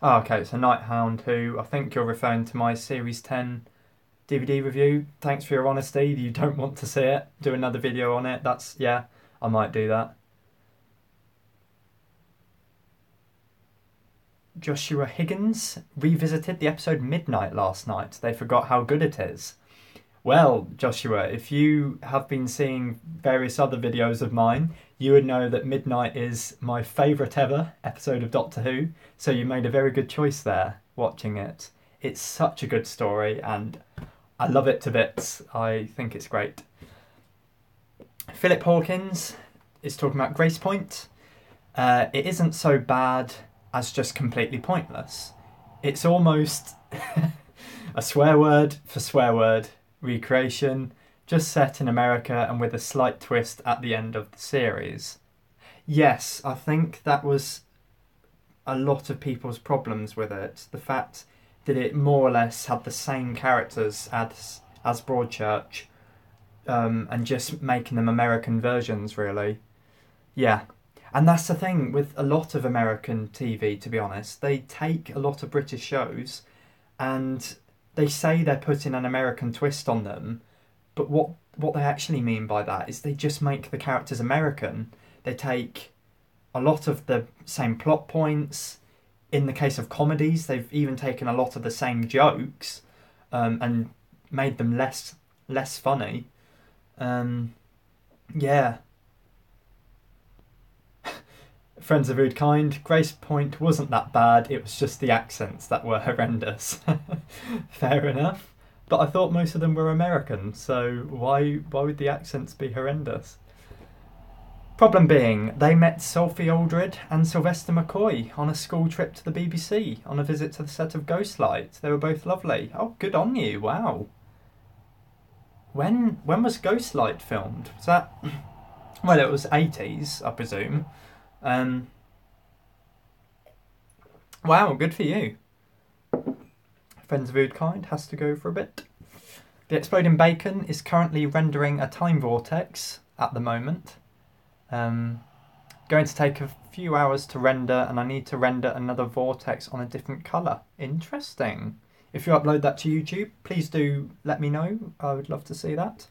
Oh, okay, so Nighthound, who I think you're referring to my Series 10 DVD review. Thanks for your honesty. You don't want to see it. Do another video on it. That's, yeah, I might do that. Joshua Higgins revisited the episode Midnight last night. They forgot how good it is. Well, Joshua, if you have been seeing various other videos of mine, you would know that Midnight is my favourite ever episode of Doctor Who, so you made a very good choice there, watching it. It's such a good story, and I love it to bits. I think it's great. Phillip Hawkins is talking about Grace Point. It isn't so bad as just completely pointless. It's almost a swear word for swear word recreation, just set in America and with a slight twist at the end of the series. Yes, I think that was a lot of people's problems with it. The fact that it more or less had the same characters as Broadchurch, and just making them American versions, really. Yeah. And that's the thing with a lot of American TV, to be honest. They take a lot of British shows and they say they're putting an American twist on them, but what they actually mean by that is they just make the characters American. They take a lot of the same plot points. In the case of comedies, they've even taken a lot of the same jokes, and made them less funny. Yeah. Friends of FoodKind, Grace Point wasn't that bad, it was just the accents that were horrendous. Fair enough. But I thought most of them were American, so why would the accents be horrendous? Problem being, they met Sophie Aldred and Sylvester McCoy on a school trip to the BBC, on a visit to the set of Ghostlight. They were both lovely. Oh, good on you, wow. When was Ghostlight filmed? Was that... Well, it was 80s, I presume. Wow, good for you. Friends of FoodKind has to go for a bit. The Exploding Bacon is currently rendering a time vortex at the moment. Going to take a few hours to render, and I need to render another vortex on a different colour. Interesting. If you upload that to YouTube, please do let me know. I would love to see that.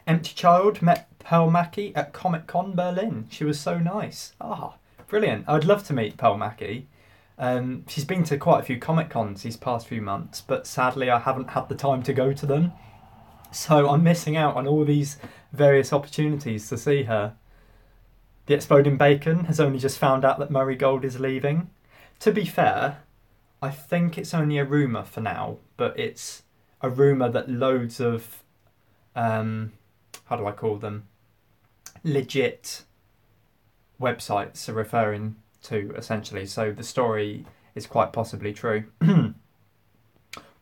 Empty Child met Pearl Mackie at Comic Con Berlin. She was so nice. Ah, brilliant. I would love to meet Pearl Mackie. She's been to quite a few Comic Cons these past few months, but sadly I haven't had the time to go to them. So I'm missing out on all these various opportunities to see her. The Exploding Bacon has only just found out that Marigold is leaving. To be fair, I think it's only a rumour for now, but it's a rumour that loads of... how do I call them? Legit websites are referring to, essentially. So the story is quite possibly true.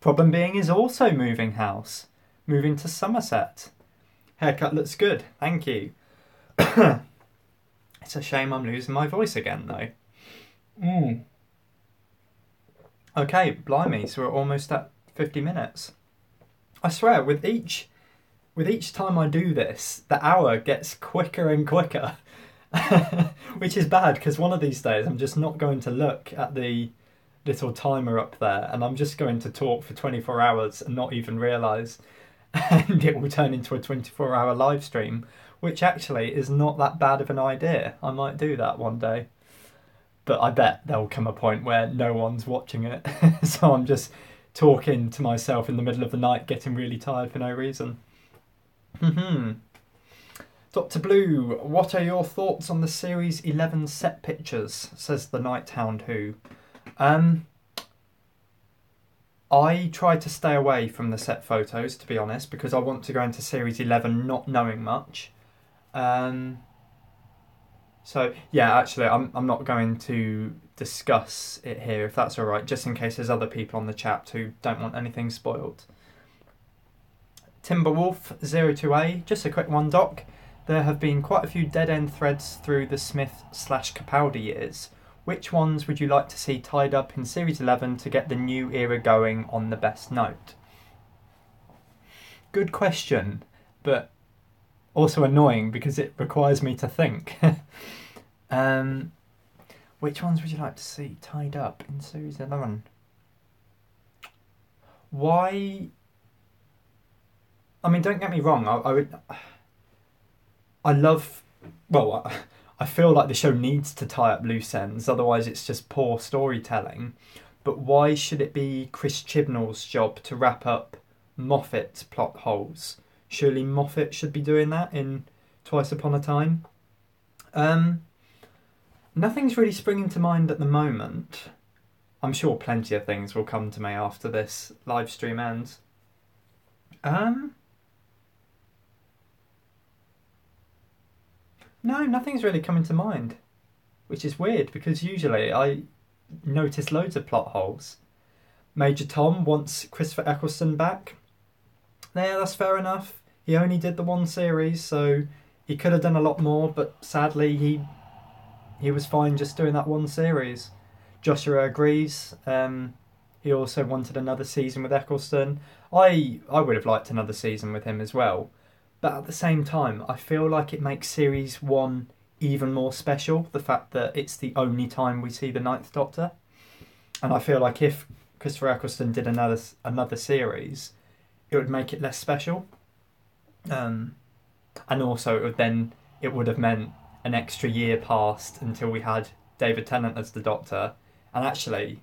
Problem being is also moving house. Moving to Somerset. Haircut looks good, thank you. It's a shame I'm losing my voice again, though. Okay, blimey, so we're almost at 50 minutes. I swear, with each time I do this, the hour gets quicker and quicker. Which is bad, because one of these days I'm just not going to look at the little timer up there, and I'm just going to talk for 24 hours and not even realise, and it will turn into a 24-hour live stream, which actually is not that bad of an idea. I might do that one day. But I bet there'll come a point where no one's watching it. So I'm just talking to myself in the middle of the night, getting really tired for no reason. Dr. Blue, what are your thoughts on the Series 11 set pictures? Says the Night Hound Who. I try to stay away from the set photos, to be honest, because I want to go into Series 11 not knowing much. So, yeah, actually, I'm not going to discuss it here, if that's all right, just in case there's other people on the chat who don't want anything spoiled. Timberwolf02A, just a quick one, Doc. There have been quite a few dead-end threads through the Smith/Capaldi years. Which ones would you like to see tied up in Series 11 to get the new era going on the best note? Good question, but also annoying because it requires me to think. Which ones would you like to see tied up in Series 11? Why? I mean, don't get me wrong. I feel like the show needs to tie up loose ends, otherwise it's just poor storytelling. But why should it be Chris Chibnall's job to wrap up Moffat's plot holes? Surely Moffat should be doing that in Twice Upon a Time. Nothing's really springing to mind at the moment. I'm sure plenty of things will come to me after this live stream ends. No, nothing's really coming to mind, which is weird because usually I notice loads of plot holes. Major Tom wants Christopher Eccleston back. Yeah, that's fair enough. He only did the one series, so he could have done a lot more, but sadly he was fine just doing that one series. Joshua agrees. He also wanted another season with Eccleston. I would have liked another season with him as well. But at the same time, I feel like it makes Series 1 even more special, the fact that it's the only time we see the Ninth Doctor. And I feel like if Christopher Eccleston did another series, it would make it less special. And also it would have meant an extra year passed until we had David Tennant as the Doctor. And actually,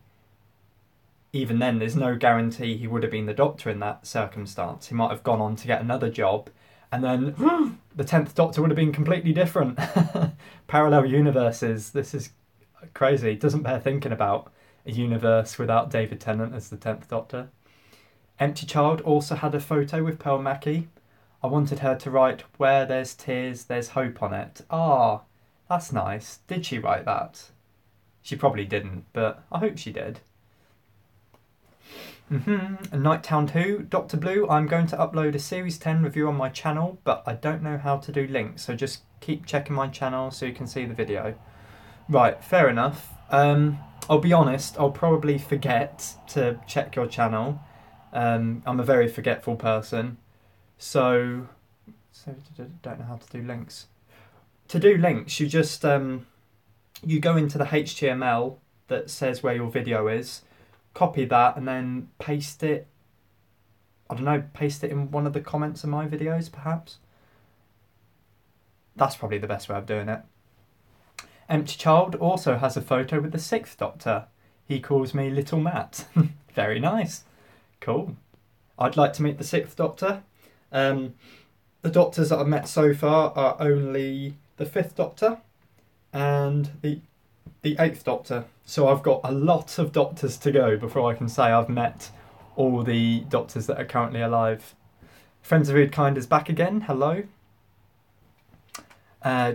even then, there's no guarantee he would have been the Doctor in that circumstance. He might have gone on to get another job, and then the 10th Doctor would have been completely different. Parallel universes. This is crazy. It doesn't bear thinking about a universe without David Tennant as the 10th Doctor. Empty Child also had a photo with Pearl Mackie. I wanted her to write, "Where there's tears, there's hope" on it. Ah, that's nice. Did she write that? She probably didn't, but I hope she did. Night Hound Who, Dr. Blue, I'm going to upload a Series 10 review on my channel, but I don't know how to do links, so just keep checking my channel so you can see the video. Right, fair enough. I'll be honest, I'll probably forget to check your channel. I'm a very forgetful person, so don't know how to do links. To do links, you just you go into the HTML that says where your video is, copy that, and then paste it. I don't know, paste it in one of the comments of my videos, perhaps. That's probably the best way of doing it. Empty Child also has a photo with the 6th Doctor. He calls me Little Matt. Very nice. Cool. I'd like to meet the 6th Doctor. The Doctors that I've met so far are only the 5th Doctor and the 8th Doctor. So I've got a lot of Doctors to go before I can say I've met all the Doctors that are currently alive. Friends of FoodKind is back again. Hello.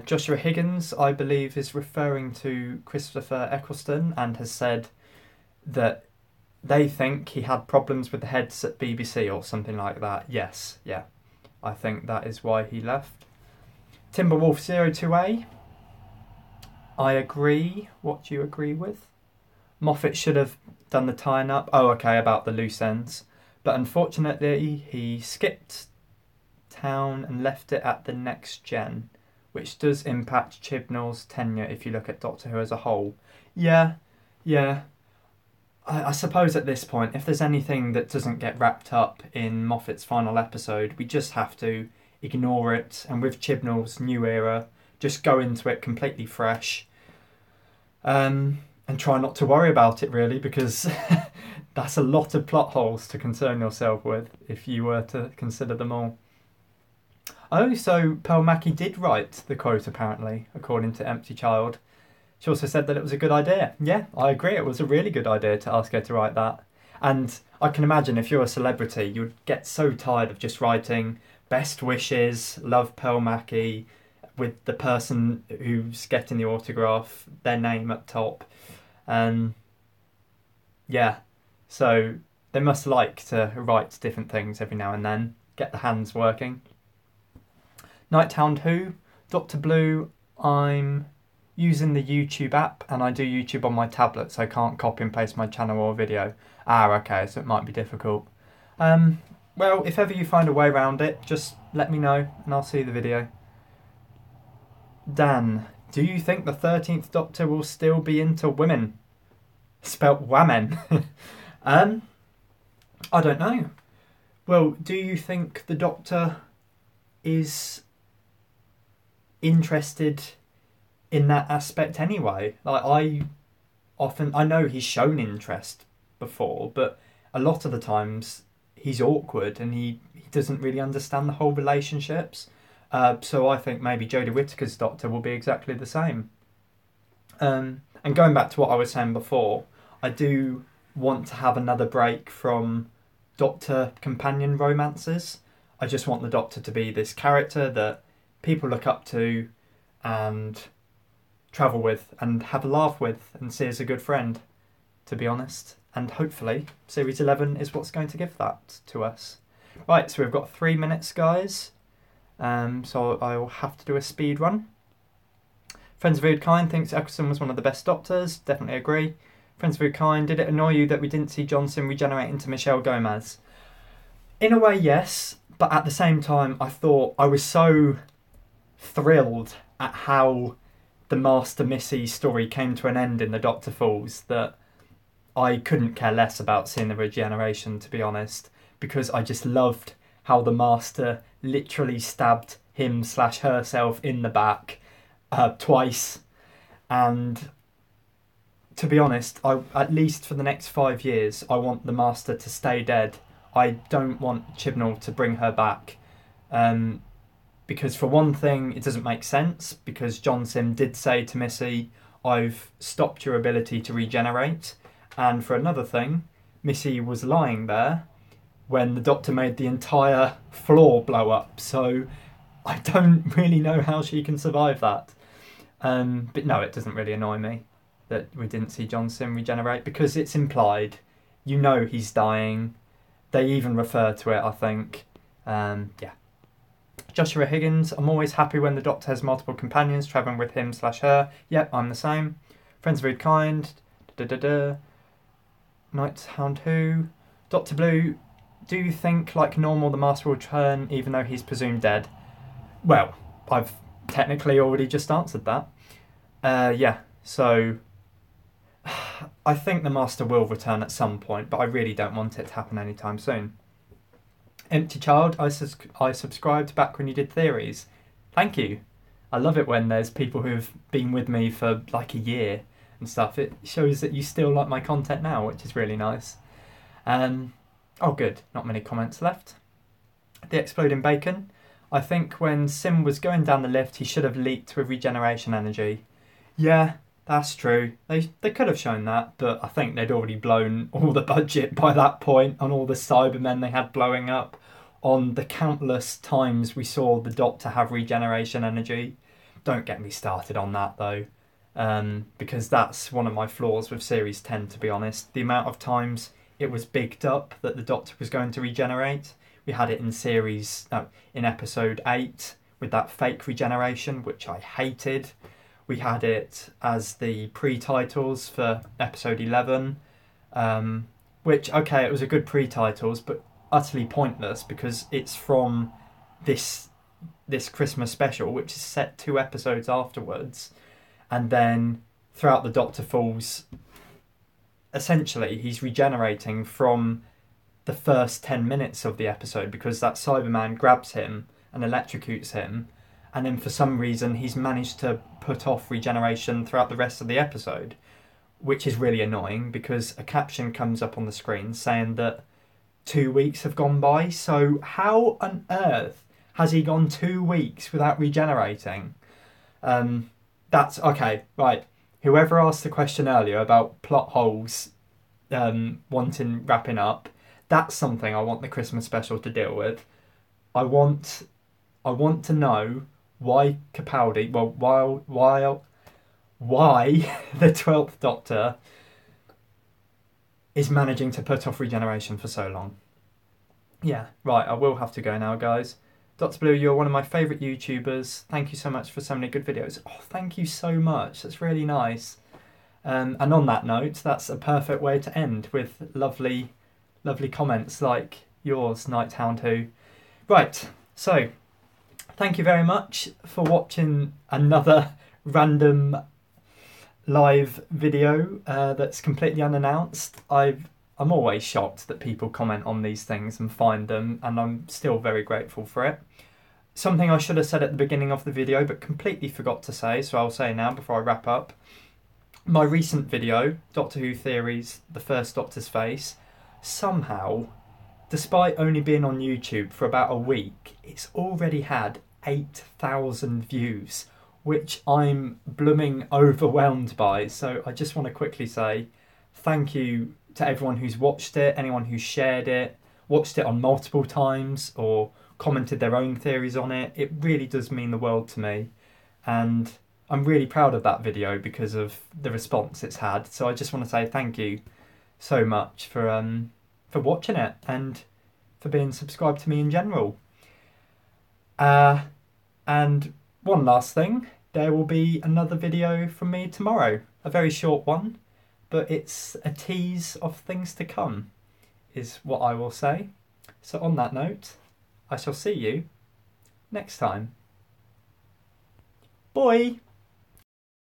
Joshua Higgins, I believe, is referring to Christopher Eccleston and has said that they think he had problems with the heads at BBC or something like that. Yes, yeah. I think that is why he left. Timberwolf02A. I agree. What do you agree with? Moffat should have done the tying up. Oh, okay, about the loose ends. But unfortunately, he skipped town and left it at the next gen, which does impact Chibnall's tenure if you look at Doctor Who as a whole. Yeah. I suppose at this point, if there's anything that doesn't get wrapped up in Moffat's final episode, we just have to ignore it, and with Chibnall's new era, just go into it completely fresh. And try not to worry about it, really, because that's a lot of plot holes to concern yourself with if you were to consider them all. Oh, so Pearl Mackie did write the quote, apparently, according to Empty Child. She also said that it was a good idea. Yeah, I agree, it was a really good idea to ask her to write that. And I can imagine if you're a celebrity, you'd get so tired of just writing best wishes, love Pearl Mackie, with the person who's getting the autograph, their name at top. Yeah, so they must like to write different things every now and then, get the hands working. Nighthound Who, DoctorBlue, I'm using the YouTube app, and I do YouTube on my tablet, so I can't copy and paste my channel or video. Okay, so it might be difficult. Well, if ever you find a way around it, just let me know, and I'll see the video. Dan, do you think the 13th Doctor will still be into women? Spelt wammen. I don't know. Well, do you think the Doctor is interested in that aspect anyway? Like, I know he's shown interest before, but a lot of the times he's awkward and he doesn't really understand the whole relationships. So I think maybe Jodie Whittaker's Doctor will be exactly the same. And going back to what I was saying before, I do want to have another break from Doctor companion romances. I just want the Doctor to be this character that people look up to and travel with and have a laugh with and see as a good friend, to be honest. And hopefully Series 11 is what's going to give that to us. Right, so we've got 3 minutes, guys. So I'll have to do a speed run. Friends of FoodKind thinks Eccleston was one of the best Doctors. Definitely agree. Friends of FoodKind, did it annoy you that we didn't see Johnson regenerate into Michelle Gomez? In a way, yes. But at the same time, I was so thrilled at how the Master Missy story came to an end in the Doctor Falls that I couldn't care less about seeing the regeneration, to be honest, because I just loved how the Master literally stabbed him/herself in the back twice. And to be honest, at least for the next 5 years, I want the Master to stay dead. I don't want Chibnall to bring her back. Because for one thing, it doesn't make sense, because John Sim did say to Missy, I've stopped your ability to regenerate. And for another thing, Missy was lying there when the Doctor made the entire floor blow up. So I don't really know how she can survive that. But no, it doesn't really annoy me that we didn't see John Sim regenerate, because it's implied. You know he's dying. They even refer to it, I think. Yeah. Joshua Higgins, I'm always happy when the Doctor has multiple companions travelling with him/her. Yep, I'm the same. Friends of FoodKind. Nighthound Who. DoctorBlue, do you think, like normal, the Master will return even though he's presumed dead? Well, I've technically already just answered that. Yeah, so I think the Master will return at some point, but I really don't want it to happen anytime soon. Empty Child, I subscribed back when you did theories. Thank you. I love it when there's people who've been with me for like a year and stuff. It shows that you still like my content now, which is really nice. Oh good, not many comments left. The Exploding Bacon. I think when Sim was going down the lift, he should have leaped with regeneration energy. Yeah, that's true. They could have shown that, but I think they'd already blown all the budget by that point on all the Cybermen they had blowing up, on the countless times we saw the Doctor have regeneration energy. Don't get me started on that though, because that's one of my flaws with Series 10, to be honest. The amount of times it was bigged up that the Doctor was going to regenerate. We had it in episode 8 with that fake regeneration, which I hated. We had it as the pre-titles for episode 11. Which, okay, it was a good pre-titles, but utterly pointless because it's from this Christmas special, which is set 2 episodes afterwards, and then throughout the Doctor Falls, essentially he's regenerating from the first 10 minutes of the episode because that Cyberman grabs him and electrocutes him, and then for some reason he's managed to put off regeneration throughout the rest of the episode, which is really annoying because a caption comes up on the screen saying that 2 weeks have gone by. So how on earth has he gone 2 weeks without regenerating? That's okay, right. Whoever asked the question earlier about plot holes wanting wrapping up, that's something I want the Christmas special to deal with. I want to know why Capaldi, why the 12th Doctor is managing to put off regeneration for so long. Yeah, right, I will have to go now, guys. DoctorBlue, you're one of my favourite YouTubers. Thank you so much for so many good videos. Oh, thank you so much. That's really nice. And on that note, that's a perfect way to end with lovely, lovely comments like yours, Nighthound Who. Right, so thank you very much for watching another random live video that's completely unannounced. I'm always shocked that people comment on these things and find them, and I'm still very grateful for it. Something I should have said at the beginning of the video but completely forgot to say, so I'll say now before I wrap up. My recent video, Doctor Who Theories, The First Doctor's Face, somehow, despite only being on YouTube for about a week, it's already had 8,000 views, which I'm blooming overwhelmed by. So I just want to quickly say thank you to everyone who's watched it, anyone who's shared it, watched it on multiple times, or commented their own theories on it. It really does mean the world to me, and I'm really proud of that video because of the response it's had. So I just want to say thank you so much for watching it and for being subscribed to me in general. And one last thing, there will be another video from me tomorrow, a very short one, but it's a tease of things to come, is what I will say. So on that note, I shall see you next time. Bye!